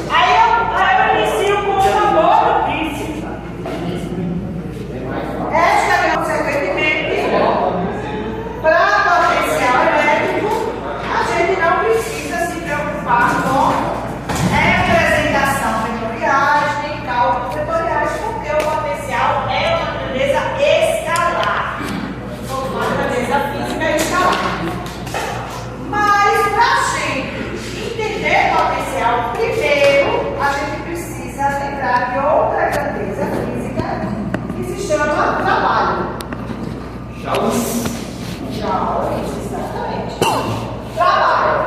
Aí eu inicio com uma boa notícia. Esta, consequentemente, para potencial elétrico, a gente não precisa se preocupar com representação vetoriais nem cálculos vetoriais, porque o potencial é uma grandeza escalar, uma grandeza física escalar. Mas, para a gente entender potencial, primeiro a gente precisa lembrar de outra grandeza física que se chama trabalho. Joule, exatamente. Trabalho.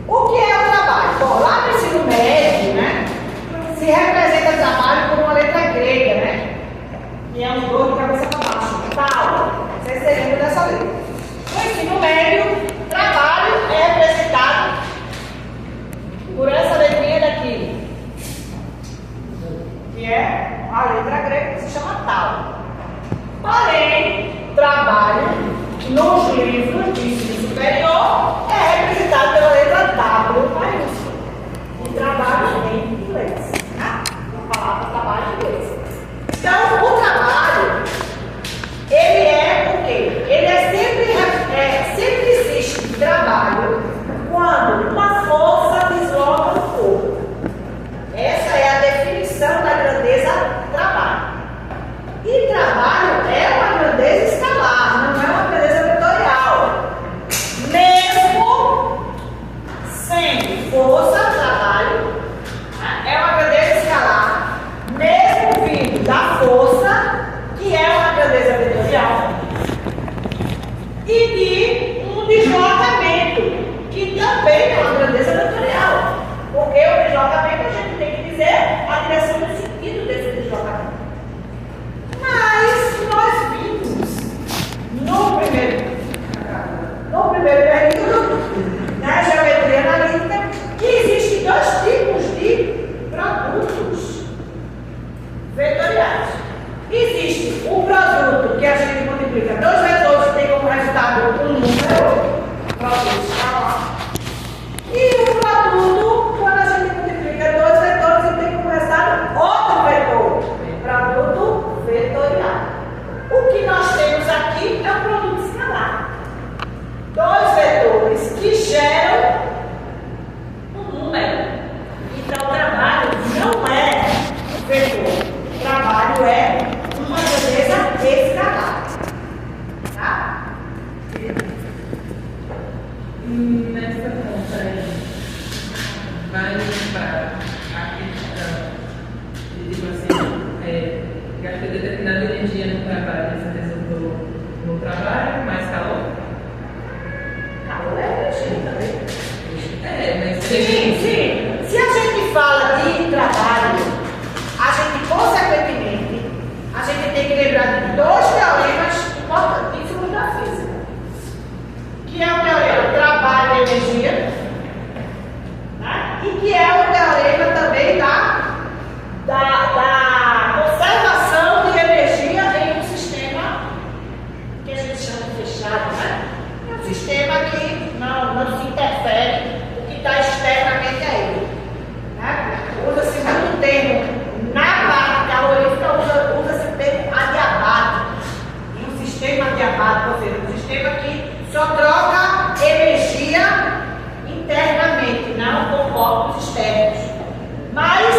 O que é o trabalho? Bom, lá no ensino médio, né, se representa trabalho como uma letra grega, né? Que é um dor de cabeça para baixo. Tal. Vocês se lembram dessa letra? No ensino médio, trabalho é representado por essa letrinha daqui, que é a letra grega que se chama tal. Porém, trabalho nos livros de ensino superior é representado pela letra W maiúscula. O trabalho em inglês, né? A palavra trabalho em inglês. Então, o trabalho, ele é o quê? Ele sempre existe trabalho quando uma força desloca o corpo. Essa é a definição da grandeza trabalho. E trabalho é uma grandeza escalar, não é uma grandeza vetorial. Mesmo sem força, trabalho é uma grandeza escalar, mesmo vindo da força, que é uma grandeza vetorial, e de um deslocamento, que também é uma grandeza vetorial, porque o deslocamento a gente tem que dizer a direção do sentido desse deslocamento. Mas nós vimos no primeiro período, na geometria analítica, que existem dois tipos de produtos vetoriais. Existe o produto que a gente multiplica dois vetores e tem como resultado um número, produto escalar. E o produto, quando a gente multiplica dois vetores e tem como resultado outro vetor, produto vetorial. O que nós temos aqui é um produto escalar. Dois vetores que geram um número. Então, o trabalho não é vetor. O trabalho é uma grandeza escalar. Tá? Nessa conta aí, vai lembrar a questão de, tipo assim, gastou determinada energia no trabalho, você resultou no trabalho, mais calor? Calor é energia também. Mas Sim. Se a gente fala de trabalho, a gente, consequentemente, a gente tem que lembrar de dois teoremas importantíssimos da física. Que é o teorema trabalho e energia, né? E que é o teorema também da conservação de energia em um sistema que a gente chama de fechado, né? É um sistema que não se interfere o que está externamente a ele, né? Usa-se muito termo, na parte calorífica usa-se o termo adiabático. E um sistema adiabático, ou seja, um sistema que só troca energia internamente, não com corpos externos. Mas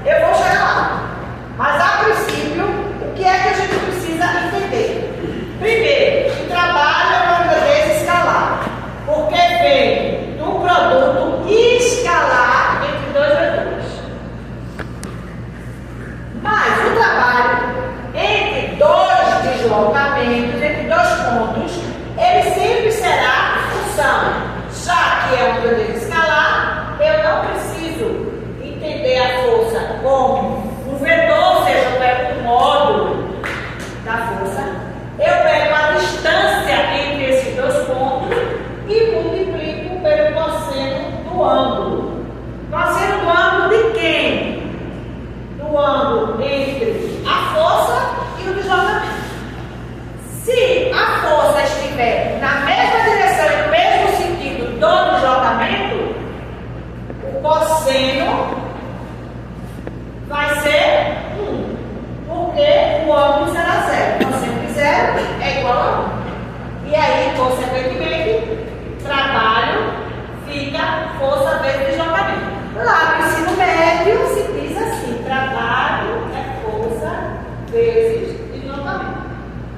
eu vou chegar lá. Mas a princípio, o que é que a gente precisa entender? Primeiro, o trabalho é uma grandeza escalar, porque vem do produto escalar entre dois vetores. Mas o trabalho entre dois deslocamentos, entre dois pontos, ele sempre será função. Já que é uma grandeza escalar, eu não preciso entender a força como um vetor, ou seja, eu pego o módulo da força, eu pego a distância entre esses dois pontos e multiplico pelo cosseno do ângulo. Cosseno do ângulo de quem? Do ângulo entre a força e o deslocamento. Se a força estiver na mesma direção e no mesmo sentido do deslocamento, cosseno vai ser 1, porque o ângulo será 0. Cosseno de 0 é igual a 1. E aí, consequentemente, trabalho fica força vezes deslocamento. Lá no ensino médio se diz assim: trabalho é força vezes deslocamento.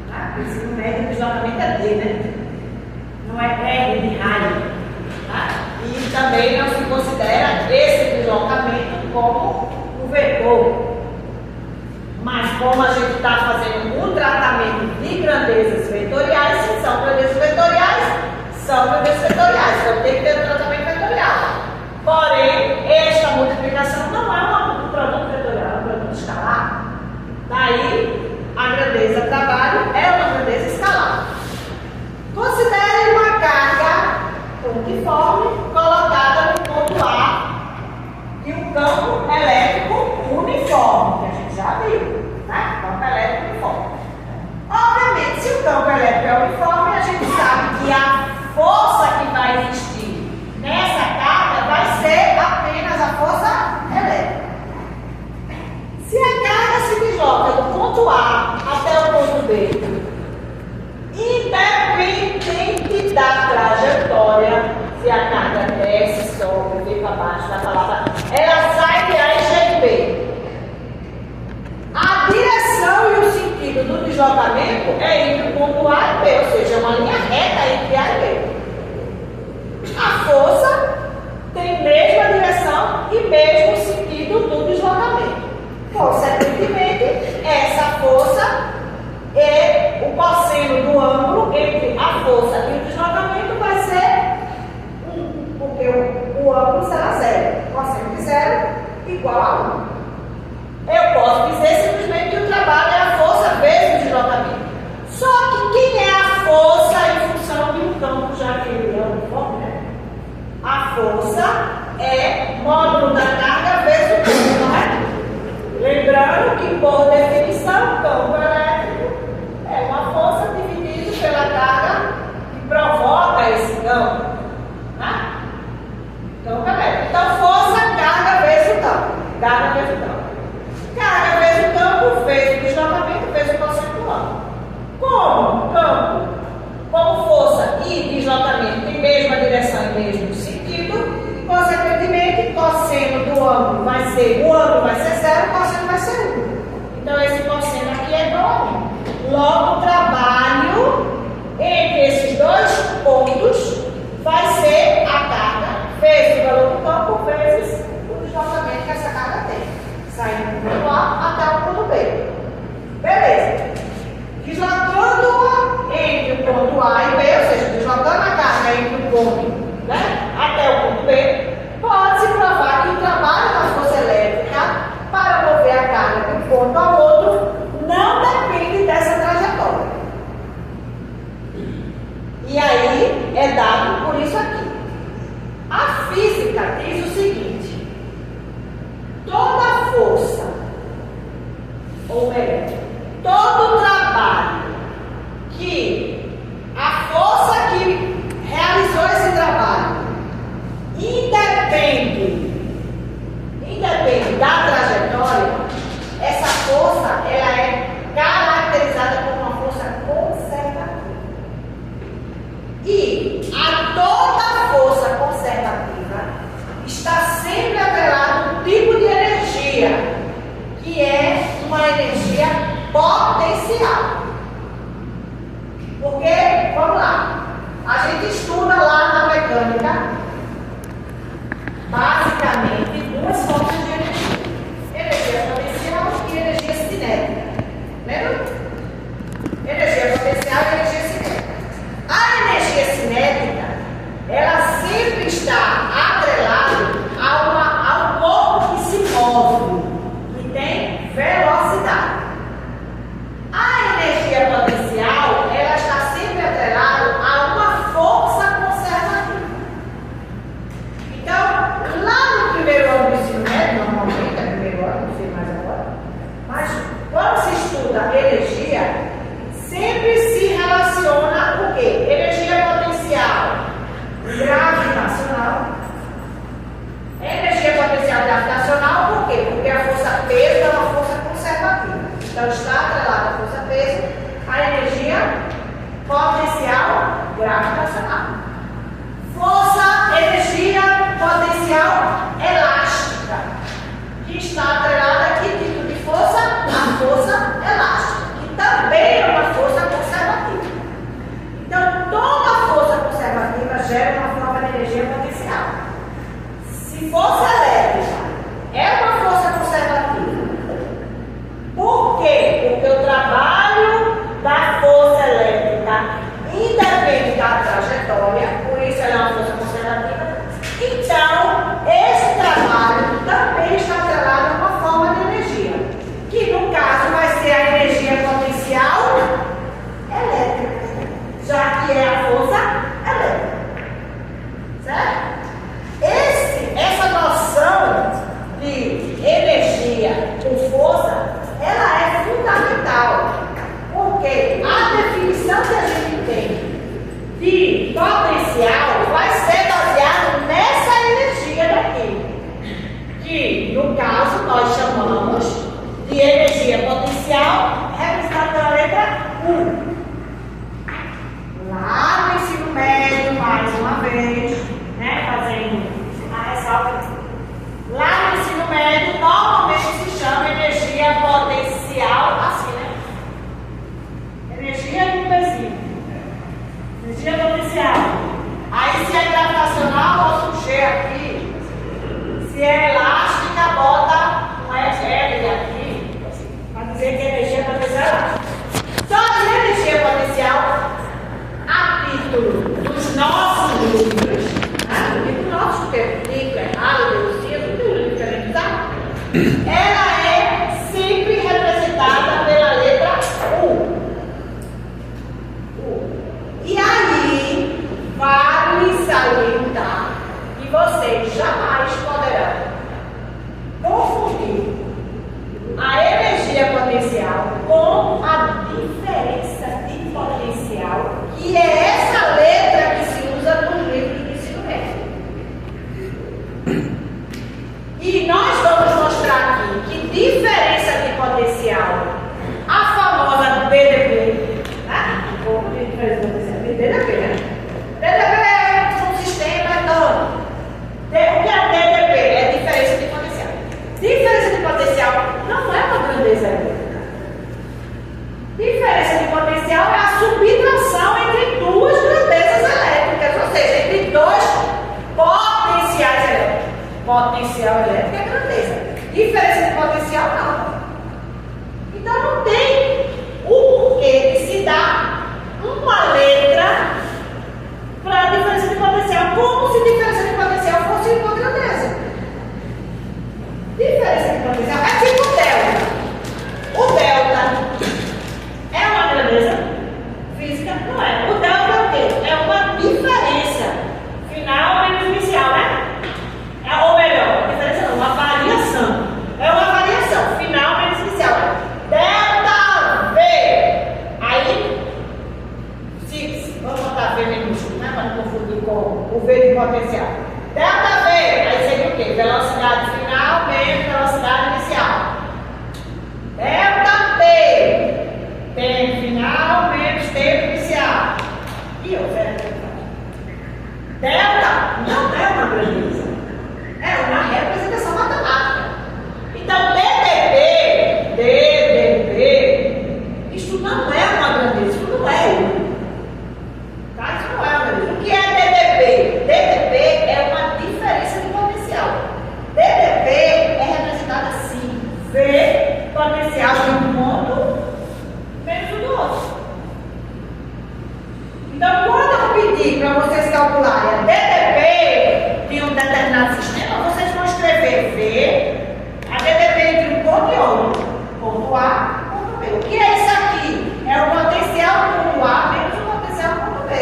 Tá? O ensino médio, deslocamento é D, né? Não é R de raio. Tá? E também não se considera esse deslocamento como um vetor. Mas como a gente está fazendo um tratamento de grandezas vetoriais, se são grandezas vetoriais, são grandezas vetoriais. Então tem que ter um tratamento vetorial. Porém, esta multiplicação não é um produto vetorial, é um produto escalar. Daí, a grandeza trabalho é uma grandeza escalar. Considere uma carga pontiforme colocada no ponto A e um campo elétrico uniforme, que a gente já viu, né? Campo elétrico uniforme. Obviamente, se o campo elétrico é uniforme, a gente sabe que a força que vai existir nessa carga vai ser apenas a força elétrica. Se a carga se desloca do ponto A até o ponto B, independente da trajetória, se a carga desce, sobe, vem para baixo, vai para lá, ela sai de A e chega em B. A direção e o sentido do deslocamento é entre o ponto A e B, ou seja, uma linha reta entre A e B. A força tem mesma direção e mesmo sentido do deslocamento. Consequentemente, essa força e o cosseno do ângulo entre a força e o deslocamento vai ser 1, porque o ângulo será 0. Cosseno de 0 igual a 1. Eu posso dizer simplesmente que o trabalho é a força vezes o deslocamento. Só que quem é a força em função de um campo, já que ele é uniforme, né? A força é módulo da carga vezes o campo, não é? Lembrando que, por definição, o campo elétrico é uma força dividida pela carga que provoca esse campo. Né? Campo elétrico. Então, força, carga vezes o campo. Carga vezes o campo. Carga vezes o campo, vezes o deslocamento, vezes o cosseno do ângulo. Como campo, como força e deslocamento tem mesma direção e mesmo sentido, consequentemente, cosseno do ângulo vai ser, o ângulo vai ser 0, o cosseno vai ser 1. Então, esse cosseno aqui é igual a 1. Logo, o trabalho entre esses dois pontos vai ser a carga vezes o valor do campo vezes o deslocamento que essa carga tem. Saindo do ponto A até o ponto B. Beleza. Deslocando-a entre o ponto A e B, ou seja, deslocando a carga entre o ponto, né, até o ponto B, pode-se provar que o trabalho da força elétrica para mover a carga de um ponto ao outro não depende dessa trajetória. E aí é dado por isso aqui. potencial. Se força elétrica é uma força conservativa, por quê? Porque o trabalho da força elétrica independe da trajetória, por isso ela é uma força conservativa. Então, esse trabalho também está atrelado a uma forma de energia, que no caso vai ser a energia potencial elétrica, já que é a força elétrica. Certo? Essa noção de energia por força, ela é fundamental, porque a definição que a gente tem de potencial vai ser baseada nessa energia daqui, que no caso nós chamamos de energia potencial, representada pela letra U. Lá no ensino médio, mais uma vez, né, fazendo a ressalva, lá no ensino médio normalmente se chama energia potencial, assim, né? Energia de um pezinho. Energia potencial. Aí se é gravitacional, bota um G aqui. Se é elástica, bota um EL aqui. Para dizer que a energia potencial é elástica. Só de energia potencial, a título dos nossos livros, do nosso livro errado, deduzido, do livro que a gente está, ela é sempre representada pela letra U. E aí, vale salientar que vocês jamais poderão confundir a energia potencial com a diferença de potencial, que é essa letra que se usa nos livros de ensino médio. E nós vamos mostrar aqui que diferença de potencial, a famosa BDP, né? Diferença de potencial, BDP, né? BDP é um sistema todo. O que é BDP? É diferença de potencial. Diferença de potencial não é uma grandeza elétrica. Diferença de potencial é a subtração entre duas grandezas elétricas, ou seja, entre dois potenciais elétricos. Potencial elétrico é grandeza. Diferença de potencial não. Então não tem o porquê de se dar uma letra para a diferença de potencial, como se diferença de potencial fosse uma grandeza. Diferença de potencial é tipo o delta. O delta é uma grandeza física? Não é. O delta é o quê? É uma diferença final menos inicial, né? Ou melhor, diferença não, uma variação. É uma variação final menos inicial. Delta V. Aí, vamos botar V minúsculo, né? Para não confundir com o V de potencial. Delta V. Aí seria o quê? Velocidade final menos velocidade inicial. Delta T. Tempo final menos tempo inicial. E o zero. Delta não é uma grandeza. É uma representação matemática. Então, DDP, isso não é uma grandeza, isso não é U. Tá? Isso não é uma grandeza. O que é DDP? DDP é uma diferença de potencial. DDP é representado assim: V, potencial de um ponto, menos o do outro. Então, quando eu pedir para vocês calcularem a DDP de um determinado sistema, vocês vão escrever V, a DDP entre um ponto e outro. Ponto A, ponto B. O que é isso aqui? É o potencial do ponto A menos o potencial do ponto B.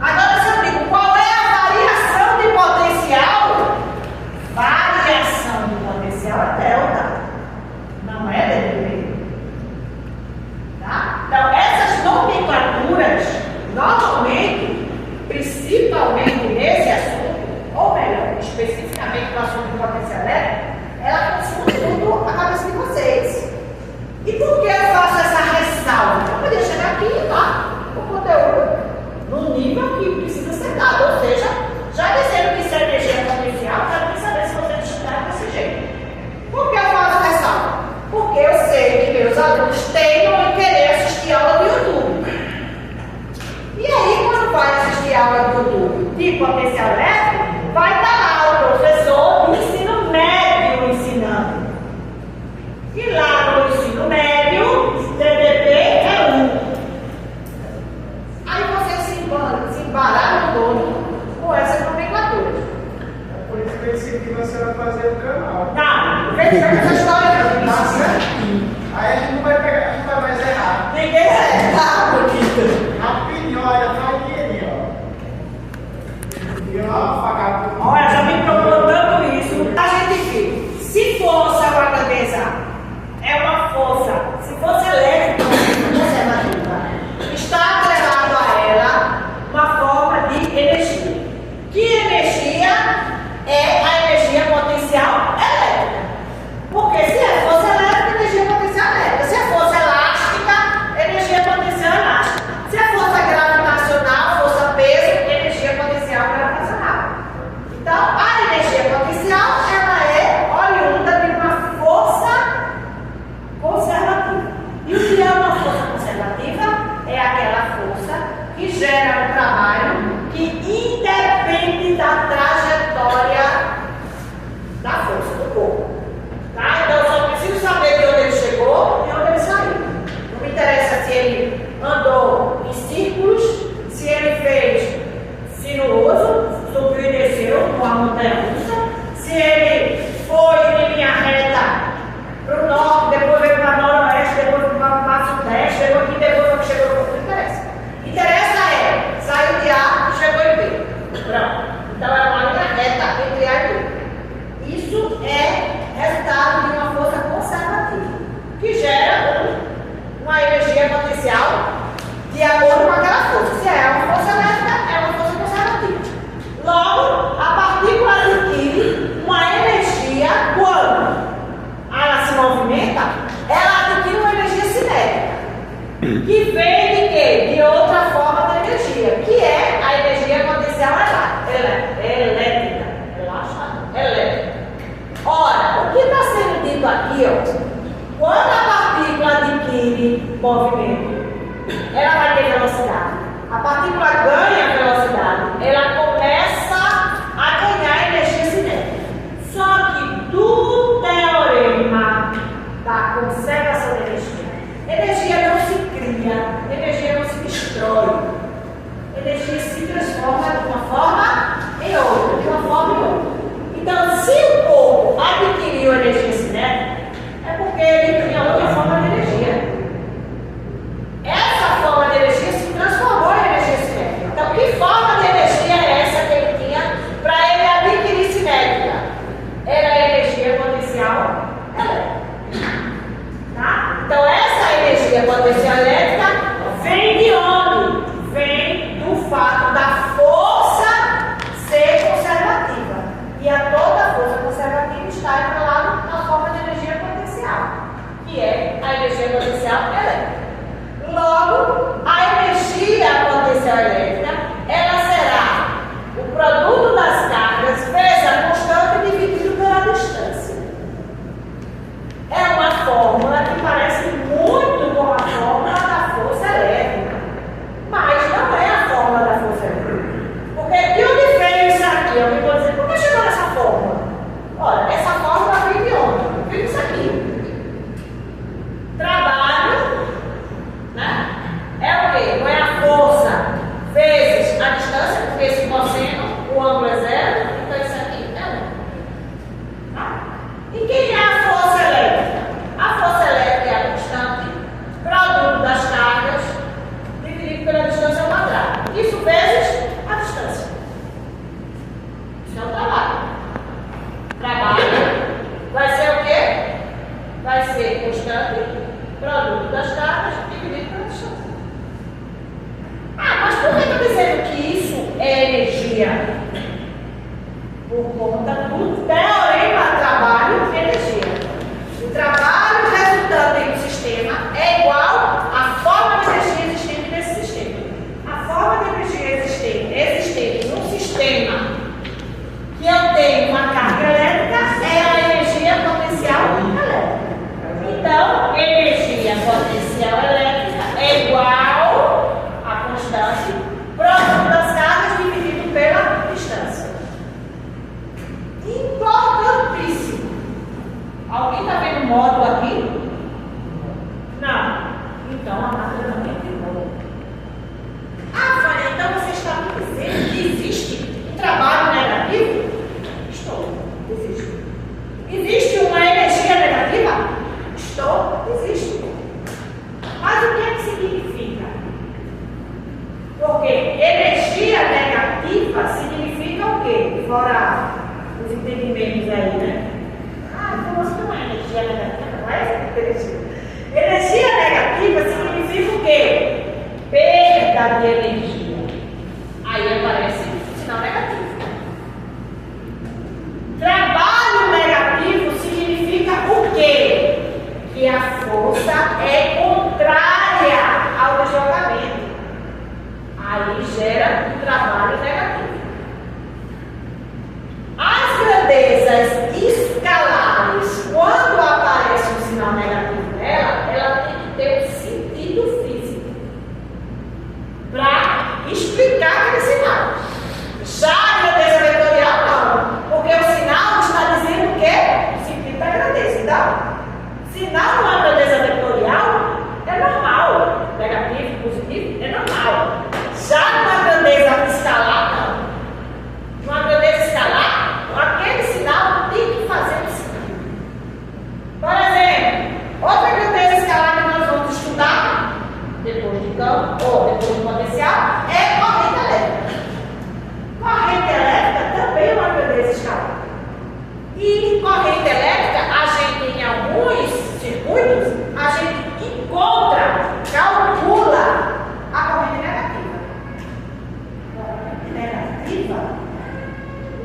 Agora, se eu digo qual é a variação de potencial, variação de potencial é delta, não é DDP. Tá? Então, essas nomenclaturas, normalmente, principalmente nesse assunto, ou melhor, especificamente no assunto do potencial elétrico, ela confunde tudo a cabeça de vocês. E por que eu faço essa ressalva? Eu poderia chegar aqui e dar o conteúdo no nível que precisa ser dado, ou seja, já dizendo que isso é energia potencial, quero nem saber se vocês estudaram desse jeito. Por que eu faço essa ressalva? Porque eu sei que meus alunos tentam em querer assistir aula do YouTube. E aí, quando vai assistir aula potencial elétrico, vai estar lá o professor do ensino médio ensinando. E lá no ensino médio, TDP é 1. Aí você se embaralha todo com essa nomenclatura. É por isso que eu incentivo a senhora a fazer o canal. Não, vem cá essa história não. Tá certinho. Aí a gente não vai pegar, a gente vai mais errar. Ninguém é bonita. Rapidinho, olha, vai dinheirinho, ó. E ó, facada. Olha, já me procurou tanto isso. A gente viu. Se força uma grandeza, é uma força. Se força elétrica, conservativa, está atrelado a ela uma forma de energia. Que energia é a energia potencial elétrica? Porque se é força elétrica, energia potencial elétrica. Se é força elástica, energia potencial elástica. Se é força gravitacional, força peso, energia potencial gravitacional. Então, a energia potencial, ela é oriunda de uma força conservativa. E o que é uma força conservativa? É aquela força que gera um trabalho que independe da trajetória da força do corpo. Tá? Então, eu só preciso saber de onde ele chegou e onde ele saiu. Não me interessa se ele andou em círculos, se ele fez sinuoso, subiu e desceu uma montanha russa, se ele foi em linha reta para o norte, depois veio para o noroeste, depois foi para o sudeste, chegou aqui, depois chegou para o não interessa. Interessa é, saiu de A e chegou em B. Pronto. Então é uma linha reta entre A e B. Isso é resultado de uma força conservativa, que gera uma energia potencial de acordo com aquela força. Se é uma força elétrica, é uma força conservativa. Logo, a partícula adquire uma energia quando ela se movimenta, ela adquire uma energia cinética, que vem de quê? De outra forma de energia, que é a energia potencial elétrica. Elétrica. Ora, o que está sendo dito aqui, ó, quando a partícula adquire movimento, ela vai ter velocidade. A partícula ganha velocidade, ela começa a ganhar energia cinética. Só que do teorema da conservação de energia não se cria, energia não se destrói. Energia se transforma de uma forma em outra, de uma forma em outra. Então, se o corpo adquiriu energia cinética, é porque ele tinha outra forma de energia. Essa forma de energia se transformou em energia cinética. Então, que forma de energia é essa que ele tinha para ele adquirir cinética? Era a energia potencial elétrica. Tá? Então, essa energia potencial elétrica vem de onde? Vem do fato da força ser conservativa. E a toda força conservativa está atrelada na forma de energia potencial, que é a energia potencial elétrica. Logo, a energia potencial elétrica, ela será o produto das cargas vezes a constante dividido pela distância. É uma fórmula que parece muito com a fórmula da força elétrica, mas não é a fórmula da força elétrica. Porque de onde veio isso aqui? Eu vou dizer, como chegou nessa fórmula? Olha, essa fórmula veio de onde? Veio isso aqui. Trabalho, né? É o quê? Não é a força vezes a distância, porque esse cosseno, o ângulo é zero, então isso aqui é 1. Tá? E quem é a força elétrica? A força elétrica é a constante produto das cargas dividido pela distância ao quadrado. Isso vezes a distância. Isso é o trabalho. Trabalho vai ser o quê? Vai ser constante produto das cargas dividido pela distância. Ah, mas por que eu estou dizendo que isso é energia? Por conta do teorema trabalho-energia. O trabalho resultante em um sistema é igual à forma de energia existente nesse sistema. A forma de energia existente num sistema que eu tenho uma carga elétrica é a energia potencial elétrica. Então, energia potencial elétrica é igual a constante produto das cargas dividido pela distância. Energia negativa significa o quê? Perda de energia. Aí aparece o sinal negativo. Trabalho negativo significa o quê? Que a força é contrária ao deslocamento. Aí gera um trabalho negativo. As grandezas escalares, quando aparece um sinal negativo nela, ela tem que ter um sentido físico para explicar aquele sinal. Já a grandeza vetorial não, porque o sinal está dizendo o quê? O sentido da grandeza. Então, sinal numa grandeza vetorial é normal, negativo, positivo, é normal. Já numa grandeza escalar, não. Numa grandeza escalar, aquele sinal tem que fazer um sentido. Por exemplo, outra grandeza escalar que nós vamos estudar, depois de campo ou depois de potencial, é corrente elétrica. Corrente elétrica também é uma grandeza escalar. E corrente elétrica, a gente, em alguns circuitos, a gente encontra, calcula a corrente negativa. Negativa?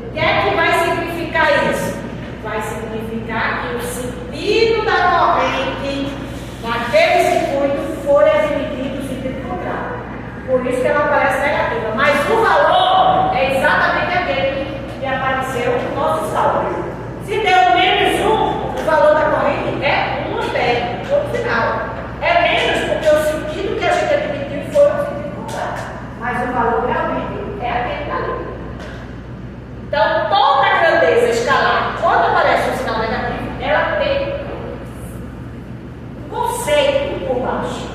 O que é que vai significar isso? Vai significar que o sentido da corrente naquele circuito foi admitido no sentido contrário. Por isso que ela aparece negativa. Mas o valor é exatamente aquele que apareceu no nosso saldo. Se deu menos 1, o valor da corrente é 1 ampere, ponto final. É menos porque o sentido que a gente admitiu foi o sentido contrário. Mas o valor realmente é aquele dali. Então, toda grandeza escalar, quando aparece um sinal negativo, ela tem um conceito por baixo.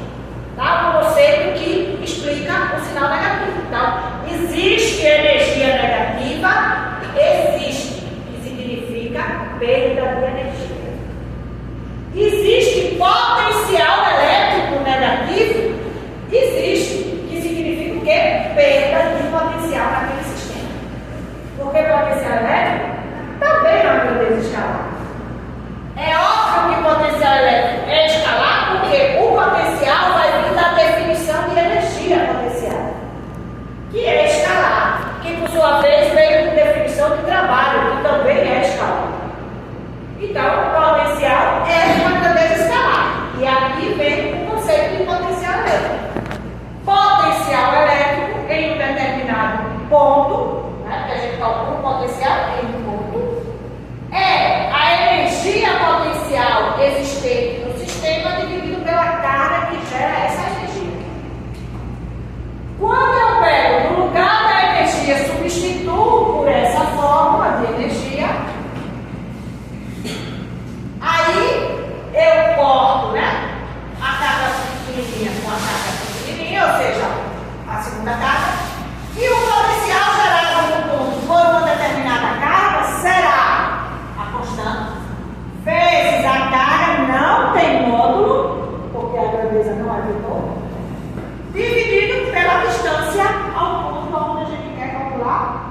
Tá? Um conceito que explica o sinal negativo. Então, existe energia negativa, existe, que significa perda de energia. Existe potencial elétrico negativo, existe, que significa o quê? Perda de potencial naquele sistema. Porque potencial elétrico também é uma grandeza escalar. É óbvio que potencial elétrico é escalar porque o potencial vai vir da definição de energia potencial, que é escalar, que por sua vez veio com definição de trabalho, que também é escalar. Então, o potencial é uma grandeza escalar. E aqui vem o conceito de potencial elétrico. Potencial elétrico em um determinado ponto, que a gente calcula o potencial em um ponto, é a energia potencial existente no sistema dividido pela carga que gera essa energia. Quando eu pego no lugar da energia, substituo por essa fórmula de energia, aí eu corto, a carga pequenininha com a carga pequenininha, ou seja, a segunda carga, e o potencial gerado no ponto por uma determinada carga será a constante vezes a carga, não tem módulo, porque a grandeza não é vetor, dividido pela distância ao ponto onde a gente quer calcular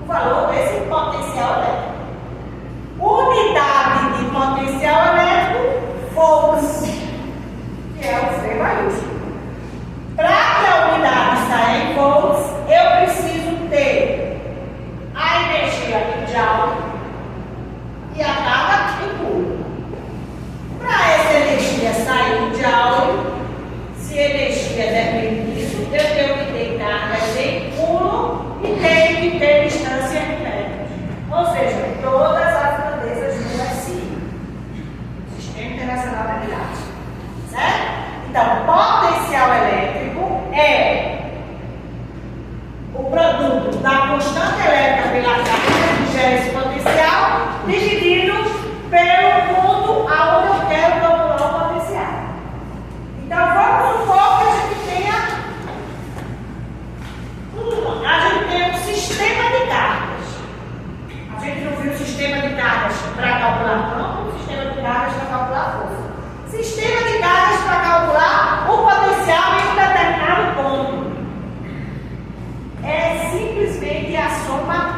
o valor desse potencial elétrico. Unidade de potencial elétrico, volts, que é o V maiúsculo. Para que a unidade saia em volts, eu preciso ter a energia em joule e a carga em coulomb. Para essa energia sair em joule, se energia depende disso, eu tenho que ter cargas em coulomb e tenho que ter distância em metros. Ou seja, todas as grandezas do SI, Sistema Internacional de Unidades. Certo? Então, potencial elétrico é o produto da constante elétrica pela carga que gera esse potencial, dividido pelo ponto aonde eu quero calcular o potencial. Então, vamos supor que a gente tenha um sistema de cargas. A gente não viu o sistema de cargas para calcular campo, o sistema de cargas para calcular força. Sistema de cargas para calcular o potencial em um determinado ponto. É simplesmente a soma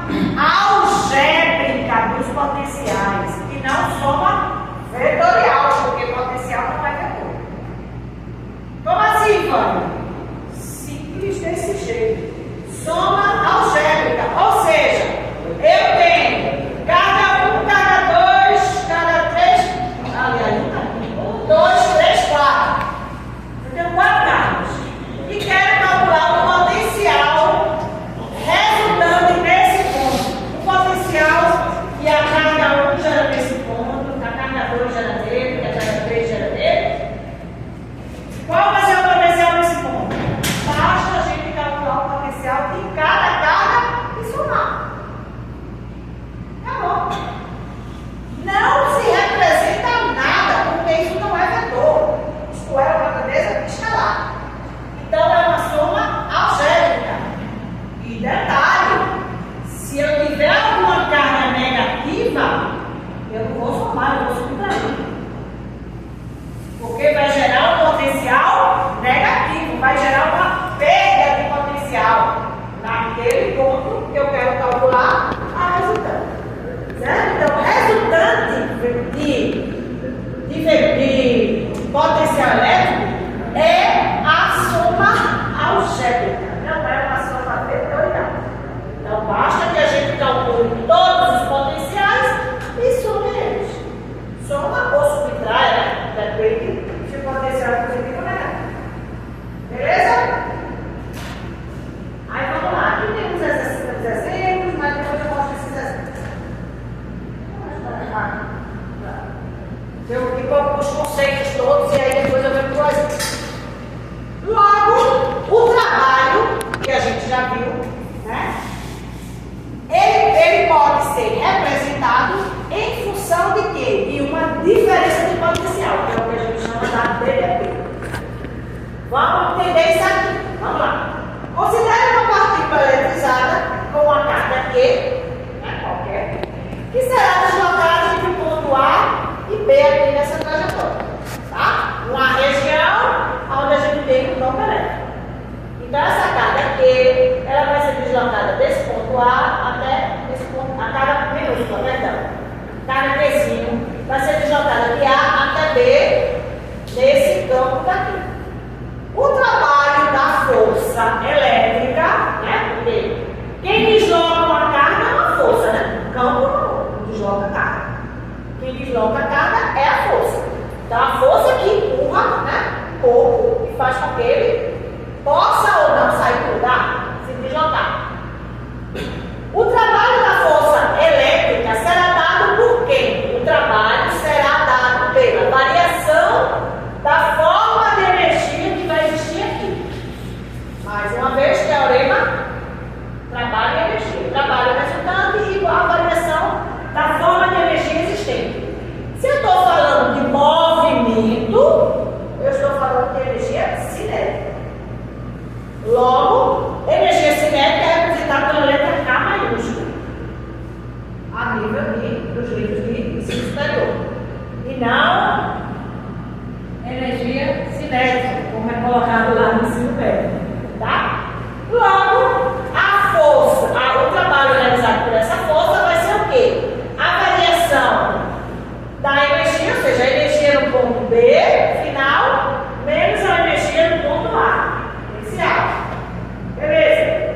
Vamos entender isso aqui. Vamos lá. Considere uma partícula eletrizada com uma carga Q, né, qualquer, que será deslocada entre o ponto A e B aqui nessa trajetória. Tá? Uma região onde a gente tem um campo elétrico. Então, essa carga Q, ela vai ser deslocada desse ponto A até esse ponto, a carga minúscula, perdão. Carga Qzinho vai ser deslocada de A até B nesse campo daqui. O trabalho da força elétrica, né? Porque quem desloca uma carga é uma força, né? O campo não desloca a carga. Quem desloca a carga é a força. Então, a força que empurra, né, o corpo e faz com que ele possa ou não sair do lugar, se deslocar. O trabalho da força elétrica será dado por quem? O trabalho será dado pela variação da forma de energia que vai existir aqui. Mais uma vez, teorema, trabalho e energia. Trabalho resultante igual à variação da forma de energia existente. Se eu estou falando de movimento, eu estou falando de energia cinética. Logo, energia cinética é representada pela letra K maiúscula, a nível dos livros de ensino superior. E não energia cinética, como é colocado lá no ensino médio. Tá? Logo, a força, o trabalho realizado por essa força vai ser o quê? A variação da energia, ou seja, a energia no ponto B, final, menos a energia no ponto A, inicial. Beleza?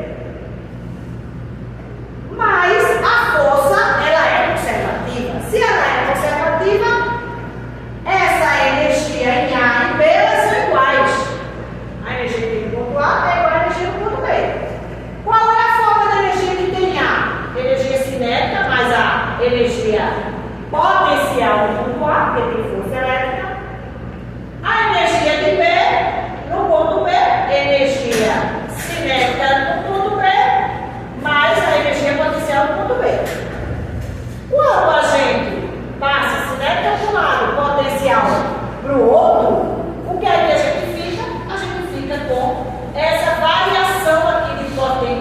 Mas a força, ela é conservativa. Se ela é conservativa, essa energia em A e B, elas são iguais. A energia que tem no ponto A é igual à energia no ponto B. Qual é a forma da energia que tem em A? Energia cinética, mais a energia potencial no ponto A, porque tem força elétrica. A energia de B, no ponto B, energia cinética no ponto B, mais a energia potencial no ponto B. Quando a gente passa cinética para um lado, potencial para o outro, o que é que a gente fica? A gente fica com essa variação aqui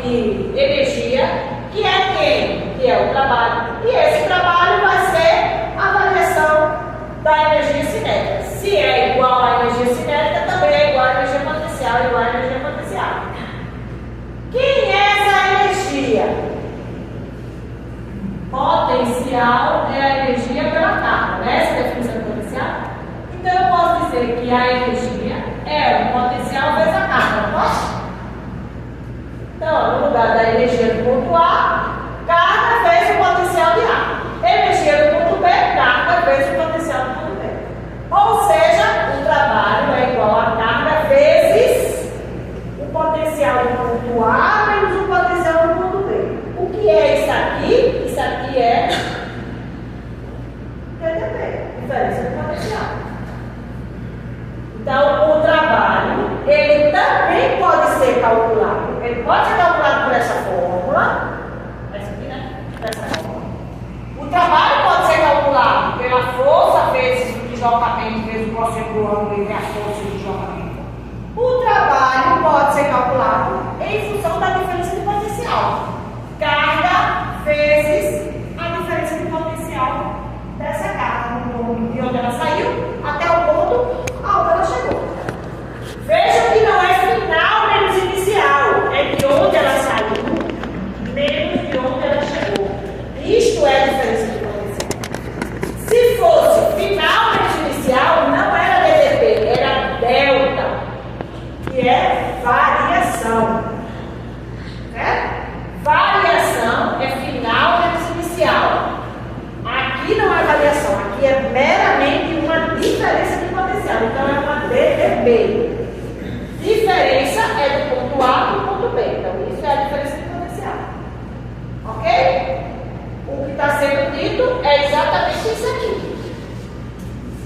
de energia, que é quem? Que é o trabalho. E esse trabalho vai ser a variação da energia cinética. Se é igual à energia cinética, também é igual à energia potencial, igual à energia potencial. Quem é essa energia? Potencial é a energia pela carga, né? Essa é a definição de potencial. Então eu posso dizer que a energia é o potencial vezes a carga, não posso? Então, no lugar da energia do ponto A, carga vezes o potencial de A. Energia do ponto B, carga vezes o potencial do ponto B. Ou seja, o trabalho é igual a carga vezes o potencial do ponto A menos o potencial do ponto B. O que é isso aqui? Isso aqui é TDP, diferença de potencial. Então, o trabalho, ele também pode ser calculado. Ele pode ser calculado por essa fórmula. Essa aqui, né? Essa fórmula. O trabalho pode ser calculado pela força vezes o deslocamento, vezes o cosseno ângulo entre a força e o deslocamento. O trabalho pode ser calculado em função da diferença de potencial. Carga vezes a diferença de potencial dessa carga, de onde ela saiu até o ponto aonde ela chegou. Veja que não é final menos inicial, é de onde ela saiu menos de onde ela chegou. Isto é a diferença de potencial. Se fosse final menos inicial, não era DDP, era delta, que é variação. Né? Variação é final menos inicial. Aqui não é variação, aqui é meramente uma diferença de potencial. Então é uma DDB. Diferença é do ponto A para o ponto B. Então isso é a diferença de potencial. Ok? O que está sendo dito é exatamente isso aqui.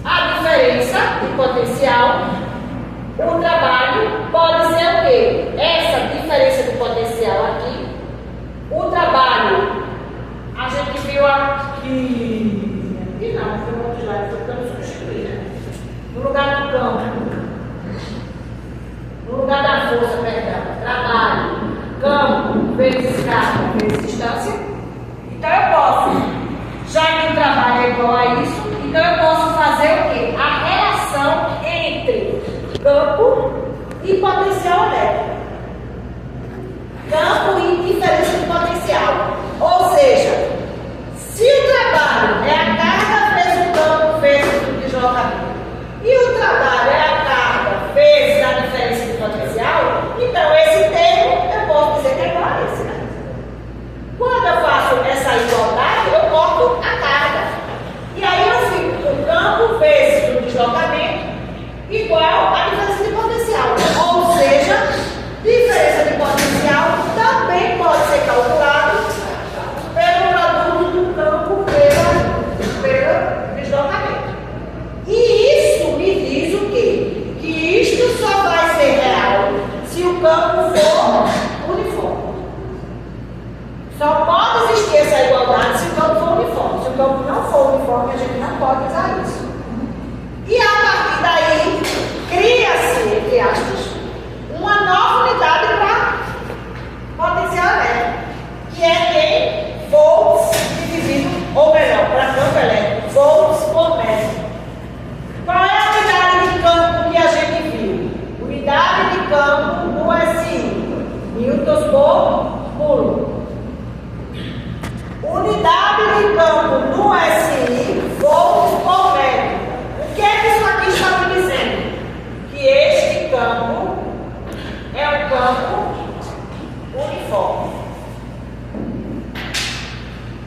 A diferença de potencial, o trabalho pode ser o quê? Essa diferença de potencial aqui. O trabalho, a gente viu aqui. Aqui não, foi no outro slide, foi porque eu não substituí, né? No lugar do campo. carga vezes distância. Então eu posso, já que o trabalho é igual a isso, então eu posso fazer o quê? A relação entre campo e potencial elétrico. Campo e diferença de potencial. Ou seja, se o trabalho é a carga vezes o campo vezes o deslocamento, e o trabalho é a carga vezes a diferença de potencial, então esse termo eu posso dizer que é igual a esse, né? Quando eu faço essa igualdade, eu corto a carga. E aí eu fico com o campo vezes o deslocamento igual a diferença de potencial. Ou seja, diferença de potencial também pode ser calculado pelo produto do campo pelo deslocamento. E isso me diz o quê? Que isto só vai ser real se o campo for uniforme. Só pode existir essa igualdade se o campo for uniforme. Se o campo não for uniforme, a gente não pode usar isso. E a partir daí, cria-se, entre aspas, uma nova unidade para potencial elétrico, que é quem? Volts dividido, ou melhor, para campo elétrico, volts por metro. Qual é a unidade de campo que a gente viu? Unidade de campo no SI, newtons por coulomb. Unidade de campo no SI, volts por metro. O que é que isso aqui está me dizendo? Que este campo é um campo uniforme.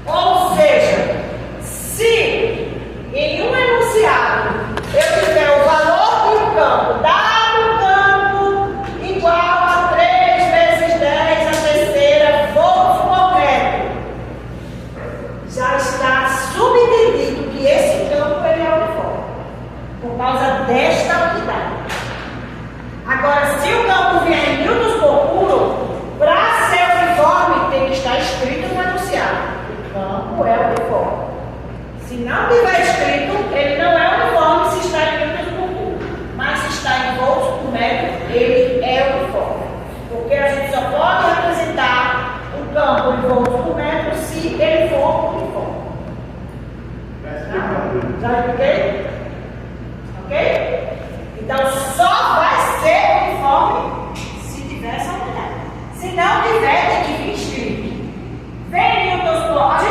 Ou seja, se em um enunciado eu tiver o valor de um campo, dado campo igual a 3 vezes 10 a terceira volts por metro, já está subentendido que esse campo ele é uniforme, por causa desta unidade. Agora, se o campo vier em newtons por coulomb, para ser uniforme tem que estar escrito no enunciado. O campo é uniforme. Se não tiver escrito, ele não é uniforme se está em newtons por coulomb. Mas se está em volts por metro, ele é uniforme. Porque a gente só pode representar o campo em volts por metro se ele for uniforme. Já expliquei? Ok? Então só vai ser uniforme se tiver essa unidade. Se não tiver, tem que vir escrito. Vem newtons por.